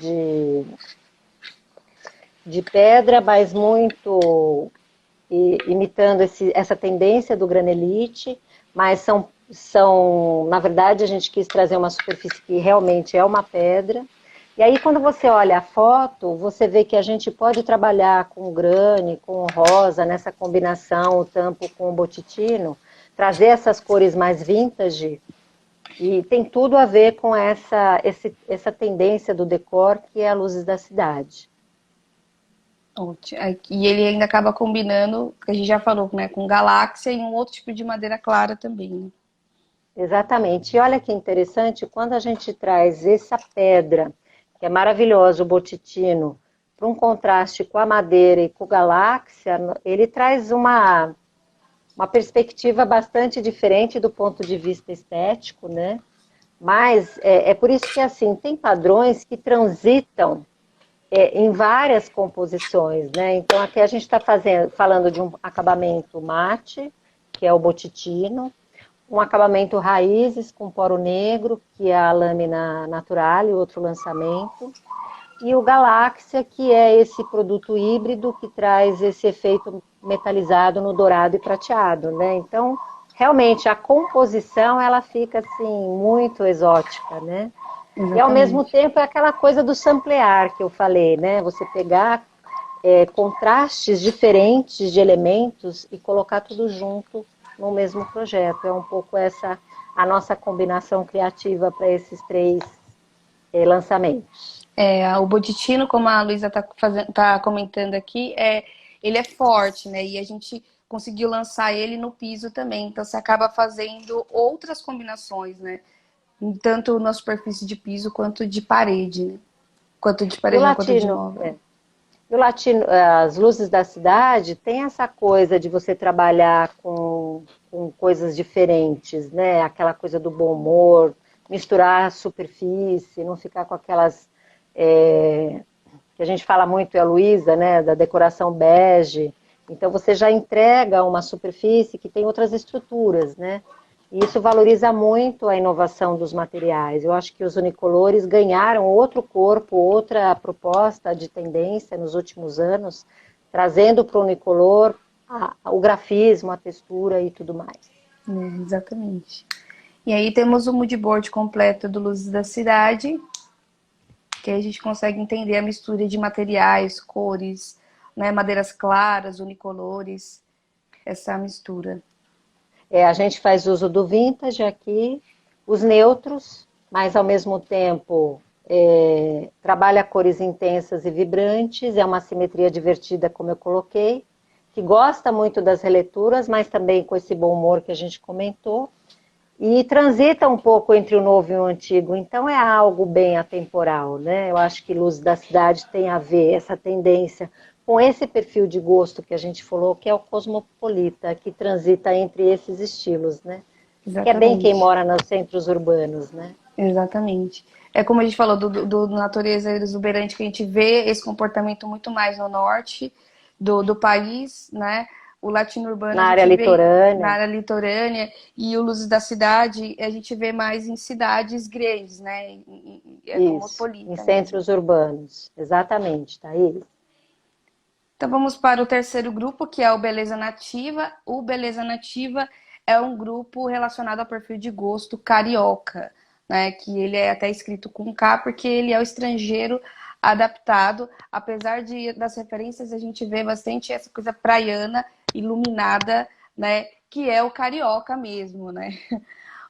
de pedra, mas muito imitando essa tendência do granelite, mas na verdade, a gente quis trazer uma superfície que realmente é uma pedra. E aí, quando você olha a foto, você vê que a gente pode trabalhar com grane, com rosa, nessa combinação, o tampo com o botitino, trazer essas cores mais vintage, e tem tudo a ver com essa tendência do decor, que é a Luzes da Cidade. E ele ainda acaba combinando, que a gente já falou, né, com galáxia e um outro tipo de madeira clara também, né? Exatamente. E olha que interessante, quando a gente traz essa pedra, que é maravilhosa, o botitino, para um contraste com a madeira e com a galáxia, ele traz uma perspectiva bastante diferente do ponto de vista estético, né? Mas é por isso que, assim, tem padrões que transitam em várias composições, né? Então, aqui a gente está falando de um acabamento mate, que é o botitino, um acabamento raízes com poro negro, que é a lâmina natural e outro lançamento, e o Galáxia, que é esse produto híbrido que traz esse efeito metalizado no dourado e prateado, né? Então, realmente, a composição, ela fica, assim, muito exótica, né? E, ao mesmo Exatamente. tempo, é aquela coisa do samplear que eu falei, né? Você pegar contrastes diferentes de elementos e colocar tudo junto no mesmo projeto. É um pouco essa a nossa combinação criativa para esses três lançamentos. O Boditino, como a Luísa tá comentando aqui, ele é forte, né? E a gente conseguiu lançar ele no piso também. Então você acaba fazendo outras combinações, né? Tanto na superfície de piso quanto de parede, né? Quanto de E o parede, não, quanto de latino, móvel. e o latino, as luzes da cidade tem essa coisa de você trabalhar com coisas diferentes, né? Aquela coisa do bom humor, misturar a superfície, não ficar com aquelas que a gente fala muito, é a Luísa, né, da decoração bege. Então você já entrega uma superfície que tem outras estruturas, né? E isso valoriza muito a inovação dos materiais. Eu acho que os unicolores ganharam outro corpo, outra proposta de tendência nos últimos anos, trazendo para o unicolor o grafismo, a textura e tudo mais. Exatamente. E aí temos o mood board completo do Luzes da Cidade, que aí a gente consegue entender a mistura de materiais, cores, né, madeiras claras, unicolores, essa mistura. A gente faz uso do vintage aqui, os neutros, mas ao mesmo tempo trabalha cores intensas e vibrantes, é uma simetria divertida, como eu coloquei, que gosta muito das releituras, mas também com esse bom humor que a gente comentou, e transita um pouco entre o novo e o antigo, então é algo bem atemporal, né? Eu acho que Luz da Cidade tem a ver essa tendência com esse perfil de gosto que a gente falou, que é o cosmopolita, que transita entre esses estilos, né? Que é bem quem Exatamente. mora nos centros urbanos, né? Exatamente. É como a gente falou do natureza exuberante, que a gente vê esse comportamento muito mais no norte do país, né? O latino urbano a Na área gente vê na litorânea, área litorânea e o Luzes da Cidade a gente vê mais em cidades grandes, né? É isso, em cosmopolita mesmo. centros urbanos, exatamente, Thaís. Então vamos para o terceiro grupo, que é o Beleza Nativa. O Beleza Nativa é um grupo relacionado ao perfil de gosto carioca, né? Que ele é até escrito com K, porque ele é o estrangeiro adaptado. Apesar das referências, a gente vê bastante essa coisa praiana, iluminada, né? Que é o carioca mesmo, né?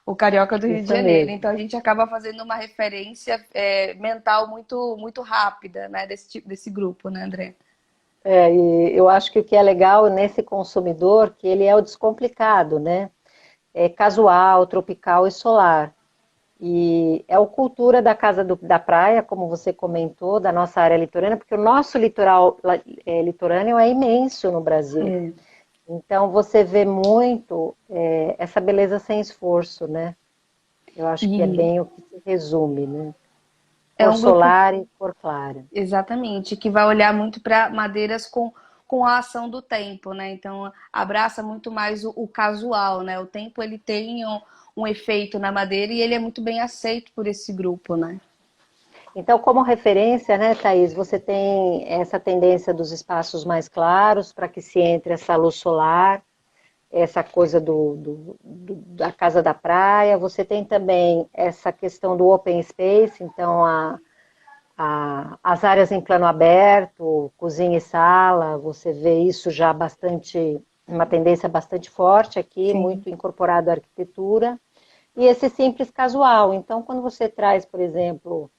O carioca do Rio de Isso Janeiro. mesmo. Então a gente acaba fazendo uma referência mental muito rápida, né? Desse grupo, né, André? E eu acho que o que é legal nesse consumidor, que ele é o descomplicado, né? É casual, tropical e solar. E é o cultura da Casa da Praia, como você comentou, da nossa área litorânea, porque o nosso litoral litorâneo é imenso no Brasil. É. Então você vê muito essa beleza sem esforço, né? Eu acho que é E bem o que se resume, né? é Cor um grupo, solar e cor clara. exatamente, que vai olhar muito para madeiras com a ação do tempo, né? Então, abraça muito mais o casual, né? O tempo, ele tem um efeito na madeira e ele é muito bem aceito por esse grupo, né? Então, como referência, né, Thaís, você tem essa tendência dos espaços mais claros para que se entre essa luz solar, essa coisa da casa da praia. Você tem também essa questão do open space, então as áreas em plano aberto, cozinha e sala, você vê isso já bastante, uma tendência bastante forte aqui, Sim. muito incorporado à arquitetura. E esse simples casual. Então, quando você traz, por exemplo,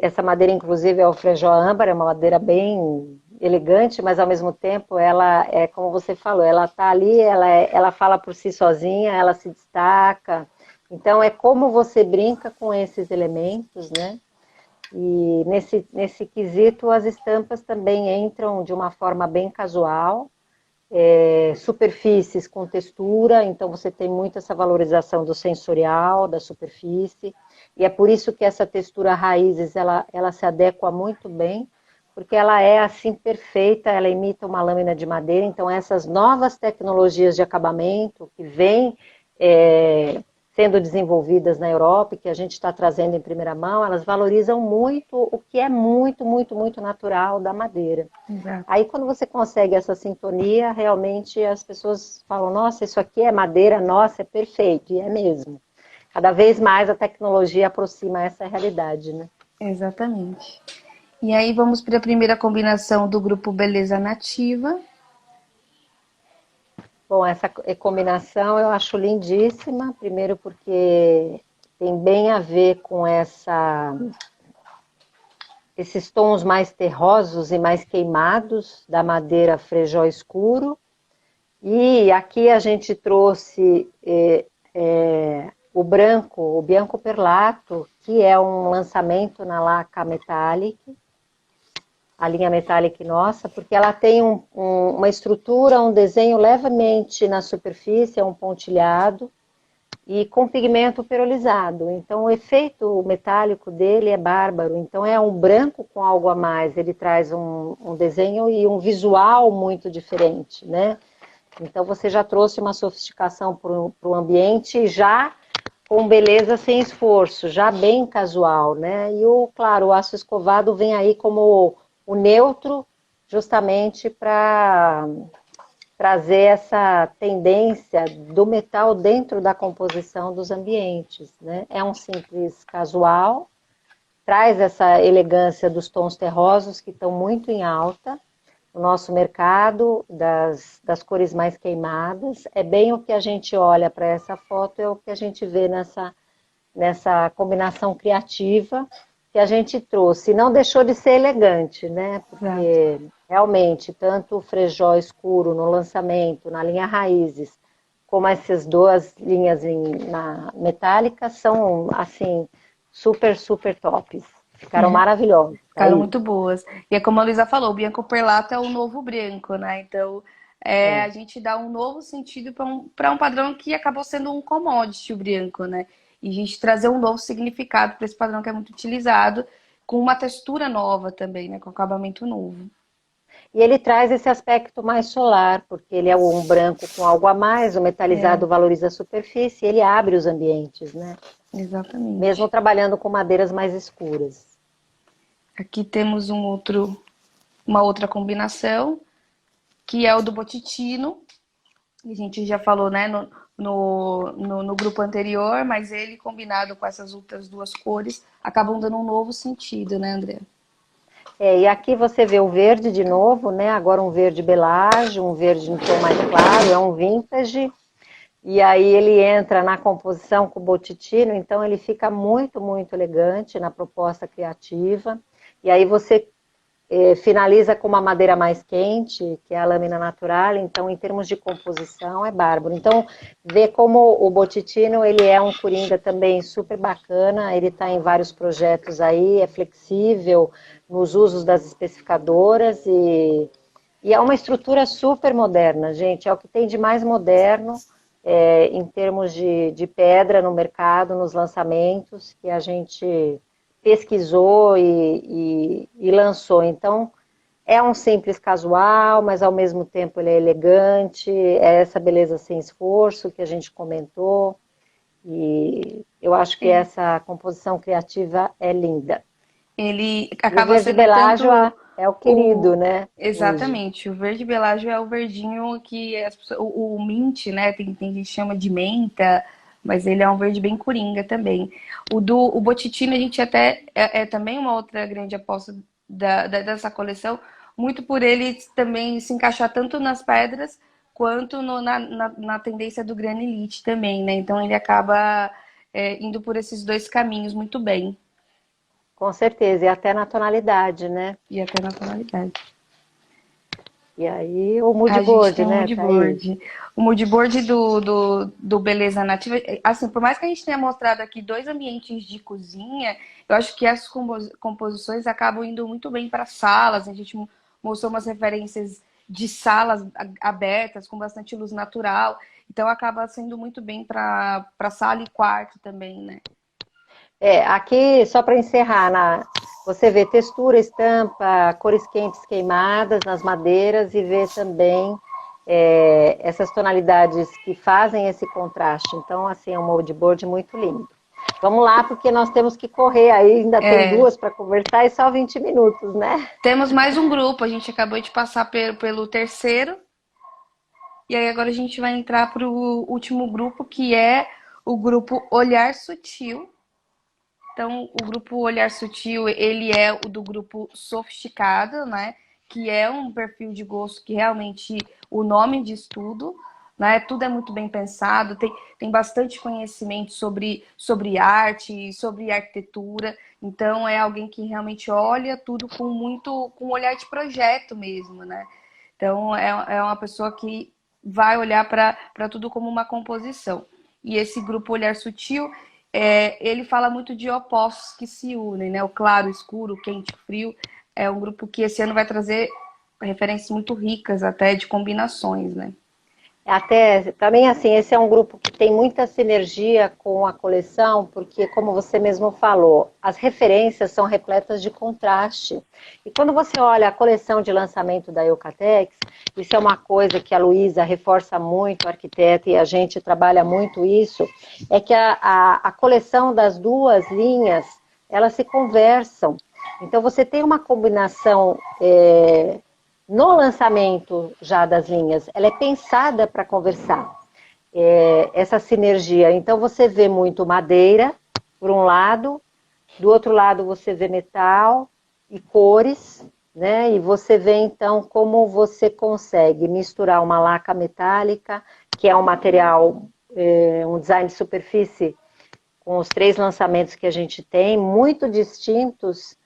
essa madeira, inclusive, é o frejó âmbar, é uma madeira bem elegante, mas ao mesmo tempo ela é, como você falou, ela está ali, ela fala por si sozinha, ela se destaca, Então, é como você brinca com esses elementos, né? E nesse quesito, as estampas também entram de uma forma bem casual, superfícies com textura, então você tem muito essa valorização do sensorial, da superfície, e é por isso que essa textura raízes, ela se adequa muito bem, porque ela é assim perfeita, ela imita uma lâmina de madeira, então essas novas tecnologias de acabamento que vêm sendo desenvolvidas na Europa e que a gente está trazendo em primeira mão, elas valorizam muito o que é muito, muito, muito natural da madeira. Exato. Aí, quando você consegue essa sintonia, realmente as pessoas falam: nossa, isso aqui é madeira, nossa, é perfeito, e é mesmo. Cada vez mais a tecnologia aproxima essa realidade, né? Exatamente. E aí vamos para a primeira combinação do grupo Beleza Nativa. Bom, essa combinação eu acho lindíssima, primeiro porque tem bem a ver com esses tons mais terrosos e mais queimados da madeira frejó escuro. E aqui a gente trouxe o Bianco Perlato, que é um lançamento na Laca Metallic, a linha Metallic nossa, porque ela tem uma estrutura, um desenho levemente na superfície, é um pontilhado, e com pigmento perolizado. Então o efeito metálico dele é bárbaro. Então é um branco com algo a mais, ele traz um desenho e um visual muito diferente, né? Então você já trouxe uma sofisticação para o ambiente já com beleza sem esforço, já bem casual, né? E claro, o aço escovado vem aí como o neutro, justamente para trazer essa tendência do metal dentro da composição dos ambientes, né? É um simples casual, traz essa elegância dos tons terrosos que estão muito em alta, o nosso mercado das cores mais queimadas, é bem o que a gente olha para essa foto, é o que a gente vê nessa combinação criativa que a gente trouxe. Não deixou de ser elegante, né? Exato. Porque realmente, tanto o frejó escuro no lançamento, na linha raízes, como essas duas linhas na metálica, são, assim, super, super tops. Ficaram maravilhosos. Ficaram Aí, muito boas. E é como a Luísa falou, o Bianco Perlato é o novo branco, né? Então, a gente dá um novo sentido para um padrão que acabou sendo um commodity, o branco, né? E a gente trazer um novo significado para esse padrão que é muito utilizado, com uma textura nova também, né? Com acabamento novo. e ele traz esse aspecto mais solar, porque ele é um branco com algo a mais, o É, metalizado valoriza a superfície, ele abre os ambientes, né? Mesmo exatamente. trabalhando com madeiras mais escuras. Aqui temos uma outra combinação, que é o do Botitino. A gente já falou, né, no grupo anterior, mas ele combinado com essas outras duas cores acabam dando um novo sentido, né, André? E aqui você vê o verde de novo, né? Agora um verde belage, um verde no tom mais claro, é um vintage. E aí ele entra na composição com o botitino, então ele fica muito, muito elegante na proposta criativa. E aí você finaliza com uma madeira mais quente, que é a lâmina natural, então em termos de composição é bárbaro. Então vê como o Botitino ele é um coringa também super bacana, ele está em vários projetos aí, é flexível nos usos das especificadoras e é uma estrutura super moderna, gente, é o que tem de mais moderno em termos de pedra no mercado, nos lançamentos, que a gente pesquisou e lançou. Então, é um simples casual, mas ao mesmo tempo ele é elegante, é essa beleza sem esforço que a gente comentou. E eu acho que É. essa composição criativa é linda. Ele E o acaba verde sendo belágio tanto é o querido, o. né? Hoje. Exatamente, o verde belágio é o verdinho que o mint, né? Tem gente que chama de menta, mas ele é um verde bem coringa também. O Botitino, a gente até é também uma outra grande aposta dessa coleção, muito por ele também se encaixar tanto nas pedras quanto na tendência do granilite também, né? Então ele acaba indo por esses dois caminhos muito bem, Com certeza, e até na tonalidade, né? e até na tonalidade. E aí o A gente tem moodboard, um né, Thaís? moodboard. O moodboard do Beleza Nativa, assim, por mais que a gente tenha mostrado aqui dois ambientes de cozinha, eu acho que as composições acabam indo muito bem para salas. A gente mostrou umas referências de salas abertas, com bastante luz natural. Então acaba sendo muito bem para sala e quarto também, né? Aqui, só para encerrar, você vê textura, estampa, cores quentes queimadas nas madeiras e vê também essas tonalidades que fazem esse contraste. Então, assim, é um moodboard muito lindo. Vamos lá, porque nós temos que correr aí, ainda tem É, duas para conversar e só 20 minutos, né? temos mais um grupo, a gente acabou de passar pelo terceiro, e aí agora a gente vai entrar para o último grupo, que é o grupo Olhar Sutil. Então, o grupo Olhar Sutil, ele é o do grupo Sofisticado, né? Que é um perfil de gosto que realmente o nome diz tudo, né? Tudo é muito bem pensado, tem bastante conhecimento sobre arte, sobre arquitetura. Então, é alguém que realmente olha tudo com um olhar de projeto mesmo, né? Então, é uma pessoa que vai olhar para tudo como uma composição. E esse grupo Olhar Sutil, ele fala muito de opostos que se unem, né? O claro, o escuro, o quente, o frio. É um grupo que esse ano vai trazer referências muito ricas até de combinações, né? Até, para mim, assim, esse é um grupo que tem muita sinergia com a coleção, porque, como você mesmo falou, as referências são repletas de contraste. E quando você olha a coleção de lançamento da Eucatex, isso é uma coisa que a Luísa reforça muito, a arquiteta, e a gente trabalha muito isso, é que a coleção das duas linhas, elas se conversam. Então, você tem uma combinação no lançamento já das linhas, ela é pensada para conversar, essa sinergia. Então você vê muito madeira, por um lado, do outro lado você vê metal e cores, né? E você vê então como você consegue misturar uma laca metálica, que é um material, um design de superfície com os três lançamentos que a gente tem, muito distintos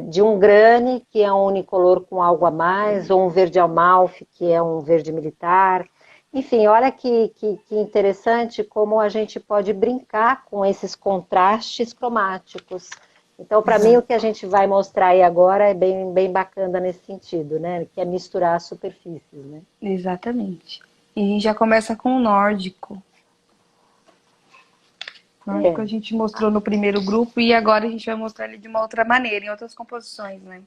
de um grane, que é um unicolor com algo a mais, ou um verde Amalfi, que é um verde militar. Enfim, olha que interessante como a gente pode brincar com esses contrastes cromáticos. Então, para mim, o Exato. que a gente vai mostrar aí agora é bem, bem bacana nesse sentido, né? Que é misturar as superfícies, né? Exatamente. E a gente já começa com o nórdico. O nórdico a É. gente mostrou no primeiro grupo e agora a gente vai mostrar ele de uma outra maneira, em outras composições, né?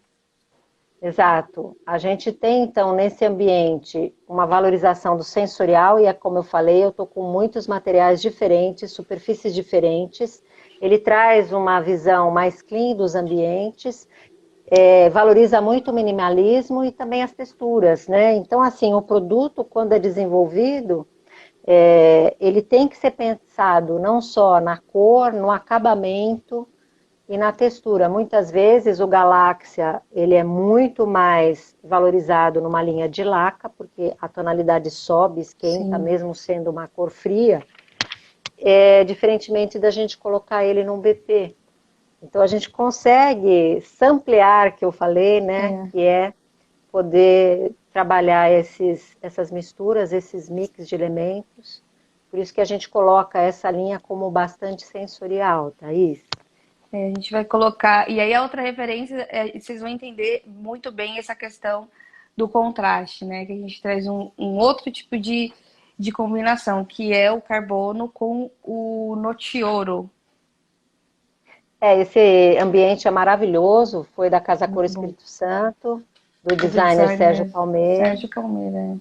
Exato. A gente tem, então, nesse ambiente, uma valorização do sensorial, e é como eu falei, eu estou com muitos materiais diferentes, superfícies diferentes. Ele traz uma visão mais clean dos ambientes, valoriza muito o minimalismo e também as texturas, né? Então, assim, o produto, quando é desenvolvido, ele tem que ser pensado não só na cor, no acabamento, e na textura, muitas vezes o Galáxia ele é muito mais valorizado numa linha de laca, porque a tonalidade sobe, esquenta, Sim. mesmo sendo uma cor fria, diferentemente da gente colocar ele num BP. Então a gente consegue samplear, que eu falei, né, É. que é poder trabalhar essas misturas, esses mix de elementos. Por isso que a gente coloca essa linha como bastante sensorial, Thaís. A gente vai colocar. E aí a outra referência, vocês vão entender muito bem essa questão do contraste, né? Que a gente traz um outro tipo de combinação, que é o carbono com o notioro. Esse ambiente é maravilhoso, foi da Casa Cor Muito bom. Espírito Santo, do É do designer Sérgio designer Palmeira. Sérgio Palmeira.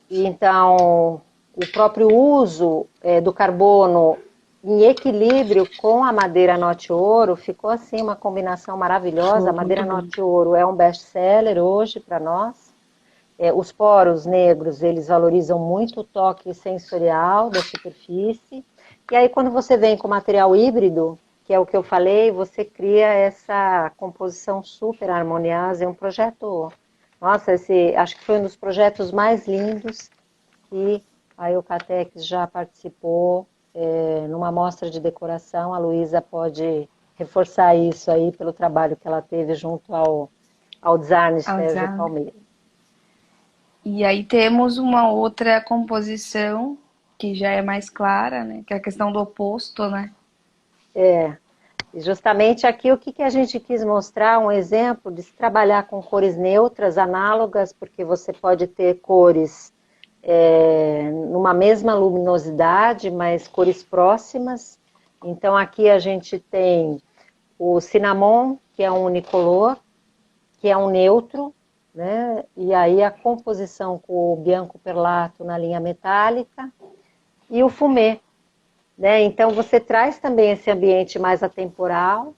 E então, o próprio uso do carbono em equilíbrio com a madeira Norte Ouro ficou assim uma combinação maravilhosa. A Show, muito madeira bom. Norte Ouro é um best-seller hoje para nós. Os poros negros, eles valorizam muito o toque sensorial da superfície. E aí, quando você vem com material híbrido, que é o que eu falei, você cria essa composição super harmoniosa. É um projeto, nossa, acho que foi um dos projetos mais lindos que a Eucatex já participou numa mostra de decoração. A Luísa pode reforçar isso aí pelo trabalho que ela teve junto ao designer Sérgio Azar. Palmeira. E aí temos uma outra composição que já é mais clara, né? Que é a questão do oposto, né? É, e justamente aqui o que, que a gente quis mostrar, um exemplo de se trabalhar com cores neutras, análogas, porque você pode ter cores numa mesma luminosidade, mas cores próximas. Então aqui a gente tem o cinnamon, que é um unicolor, que é um neutro, né? E aí a composição com o bianco perlato na linha metálica e o fumê, né? Então você traz também esse ambiente mais atemporal,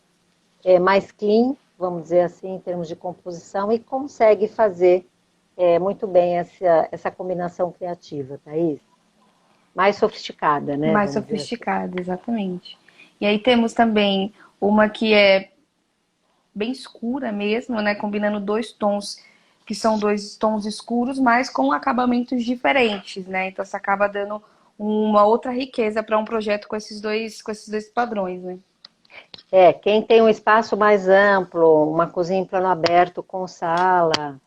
mais clean, vamos dizer assim, em termos de composição, e consegue fazer muito bem essa combinação criativa, Thaís. Mais sofisticada, né? Mais Vamos dizer assim. sofisticada, exatamente. E aí temos também uma que é bem escura mesmo, né? Combinando dois tons que são dois tons escuros, mas com acabamentos diferentes, né? Então você acaba dando uma outra riqueza para um projeto com esses dois padrões, né? Quem tem um espaço mais amplo, uma cozinha em plano aberto com sala,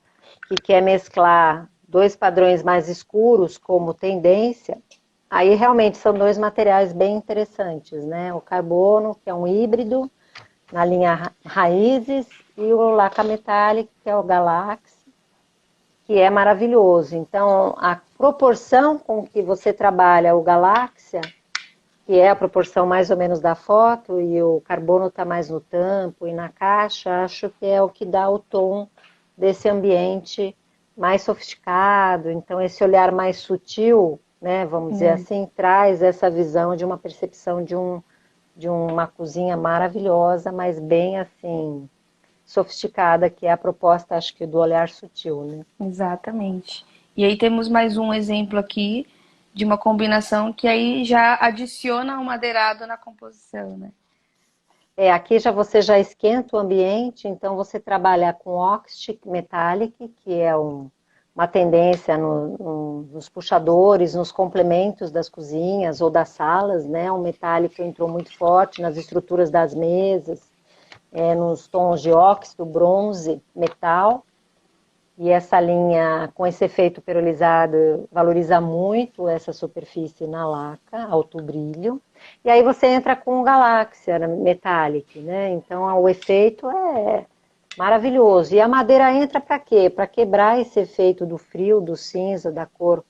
que quer mesclar dois padrões mais escuros como tendência, aí realmente são dois materiais bem interessantes, né? O carbono, que é um híbrido, na linha raízes, e o laca metálico, que é o Galaxy, que é maravilhoso. Então, a proporção com que você trabalha o Galáxia, que é a proporção mais ou menos da foto, e o carbono está mais no tampo e na caixa, acho que é o que dá o tom desse ambiente mais sofisticado. Então, esse olhar mais sutil, né, vamos dizer É, assim, traz essa visão de uma percepção de uma cozinha maravilhosa, mas bem assim, sofisticada, que é a proposta, acho que, do olhar sutil, né? exatamente. E aí temos mais um exemplo aqui de uma combinação que aí já adiciona um madeirado na composição, né? Aqui já você já esquenta o ambiente, então você trabalha com oxystick metallic, que é uma tendência nos puxadores, nos complementos das cozinhas ou das salas, né? O metálico entrou muito forte nas estruturas das mesas, nos tons de óxido, bronze, metal. E essa linha, com esse efeito perolizado, valoriza muito essa superfície na laca, alto brilho. E aí você entra com o Galáxia Metallic, né? Então o efeito é maravilhoso. E a madeira entra para quê? Para quebrar esse efeito do frio, do cinza, da cor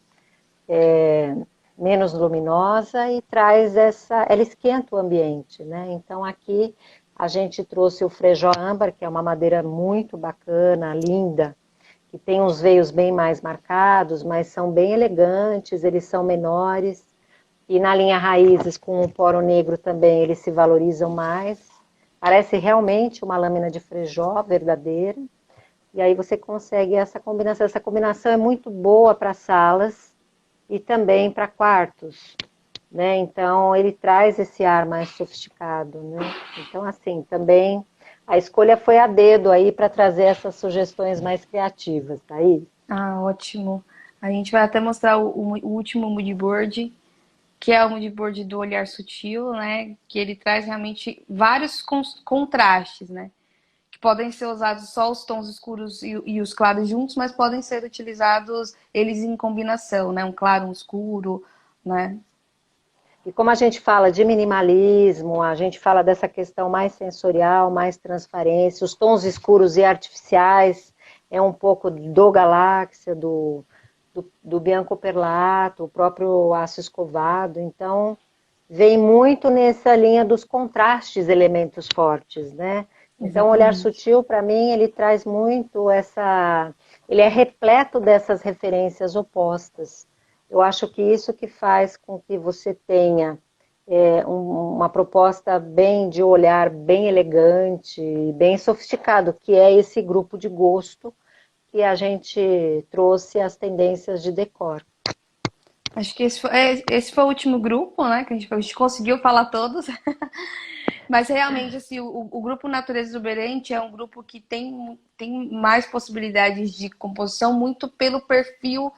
menos luminosa e traz ela esquenta o ambiente, né? Então aqui a gente trouxe o Frejó âmbar, que é uma madeira muito bacana, linda, que tem uns veios bem mais marcados, mas são bem elegantes, eles são menores. E na linha raízes, com o poro negro também, eles se valorizam mais. Parece realmente uma lâmina de frejó verdadeira. E aí você consegue essa combinação. Essa combinação é muito boa para salas e também para quartos, né? Então ele traz esse ar mais sofisticado, né? Então assim, também a escolha foi a dedo aí para trazer essas sugestões mais criativas, tá aí? Ah, ótimo. A gente vai até mostrar o último mood board, que é o mood board do olhar sutil, né? Que ele traz realmente vários contrastes, né? Que podem ser usados só os tons escuros e os claros juntos, mas podem ser utilizados eles em combinação, né? Um claro, um escuro, né? E como a gente fala de minimalismo, a gente fala dessa questão mais sensorial, mais transparência, os tons escuros e artificiais, é um pouco do Galáxia, do Bianco Perlato, o próprio aço escovado. Então, vem muito nessa linha dos contrastes, elementos fortes, né? Então, o olhar Exatamente. sutil, para mim, ele traz muito essa. Ele é repleto dessas referências opostas. Eu acho que isso que faz com que você tenha uma proposta bem de olhar bem elegante, bem sofisticado, que é esse grupo de gosto que a gente trouxe as tendências de decor. Acho que esse foi o último grupo, né? Que a gente conseguiu falar todos. Mas realmente, assim, o grupo Natureza Exuberante é um grupo que tem mais possibilidades de composição, muito pelo perfil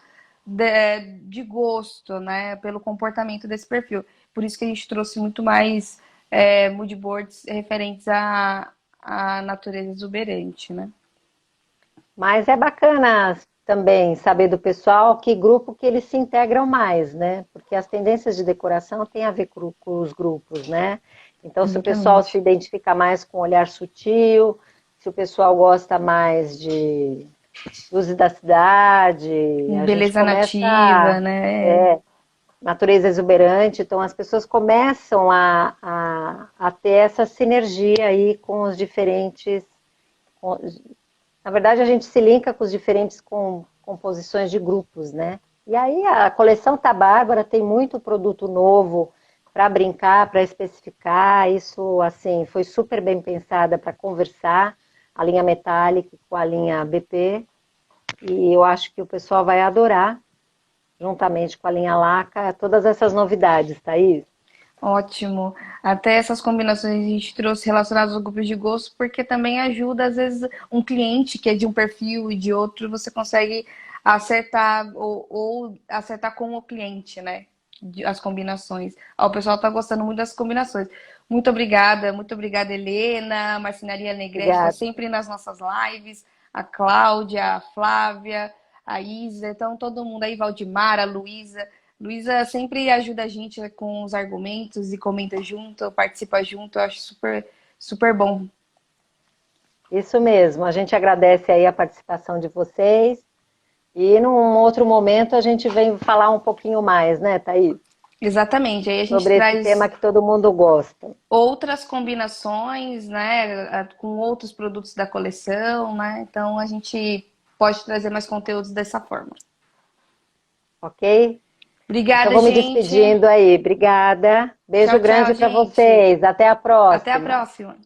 de gosto, né? Pelo comportamento desse perfil. Por isso que a gente trouxe muito mais mood boards referentes à natureza exuberante, né? Mas é bacana também saber do pessoal que grupo que eles se integram mais, né? Porque as tendências de decoração têm a ver com os grupos, né? Então, se o pessoal se Exatamente. identifica mais com olhar sutil, se o pessoal gosta mais de luzes da cidade, a gente Beleza começa nativa, né? natureza exuberante, então as pessoas começam a ter essa sinergia aí com os diferentes. Na verdade, a gente se linka com os diferentes composições de grupos, né? E aí a coleção Tá Bárbara tem muito produto novo para brincar, para especificar. Isso, assim, foi super bem pensada para conversar a linha Metallic com a linha BP. E eu acho que o pessoal vai adorar, juntamente com a linha Laca, todas essas novidades, Thaís. Ótimo. Até essas combinações a gente trouxe relacionadas aos grupos de gosto, porque também ajuda, às vezes, um cliente que é de um perfil e de outro, você consegue acertar ou acertar com o cliente, né? As combinações. Ó, o pessoal tá gostando muito das combinações. Muito obrigada, Helena, Marcenaria Negrete, está Obrigada. sempre nas nossas lives, a Cláudia, a Flávia, a Isa, então todo mundo aí, Valdemar, a Luísa. Luísa sempre ajuda a gente com os argumentos e comenta junto, participa junto, eu acho super, super bom. Isso mesmo, a gente agradece aí a participação de vocês. E num outro momento a gente vem falar um pouquinho mais, né, Thaís? Exatamente, aí a gente Sobre esse traz tema que todo mundo gosta. outras combinações, né, com outros produtos da coleção, né? Então a gente pode trazer mais conteúdos dessa forma. Ok? Então Obrigada, vou me gente. despedindo aí. Obrigada. Beijo Tchau, tchau, grande para gente. vocês. Até a Até a próxima. próxima.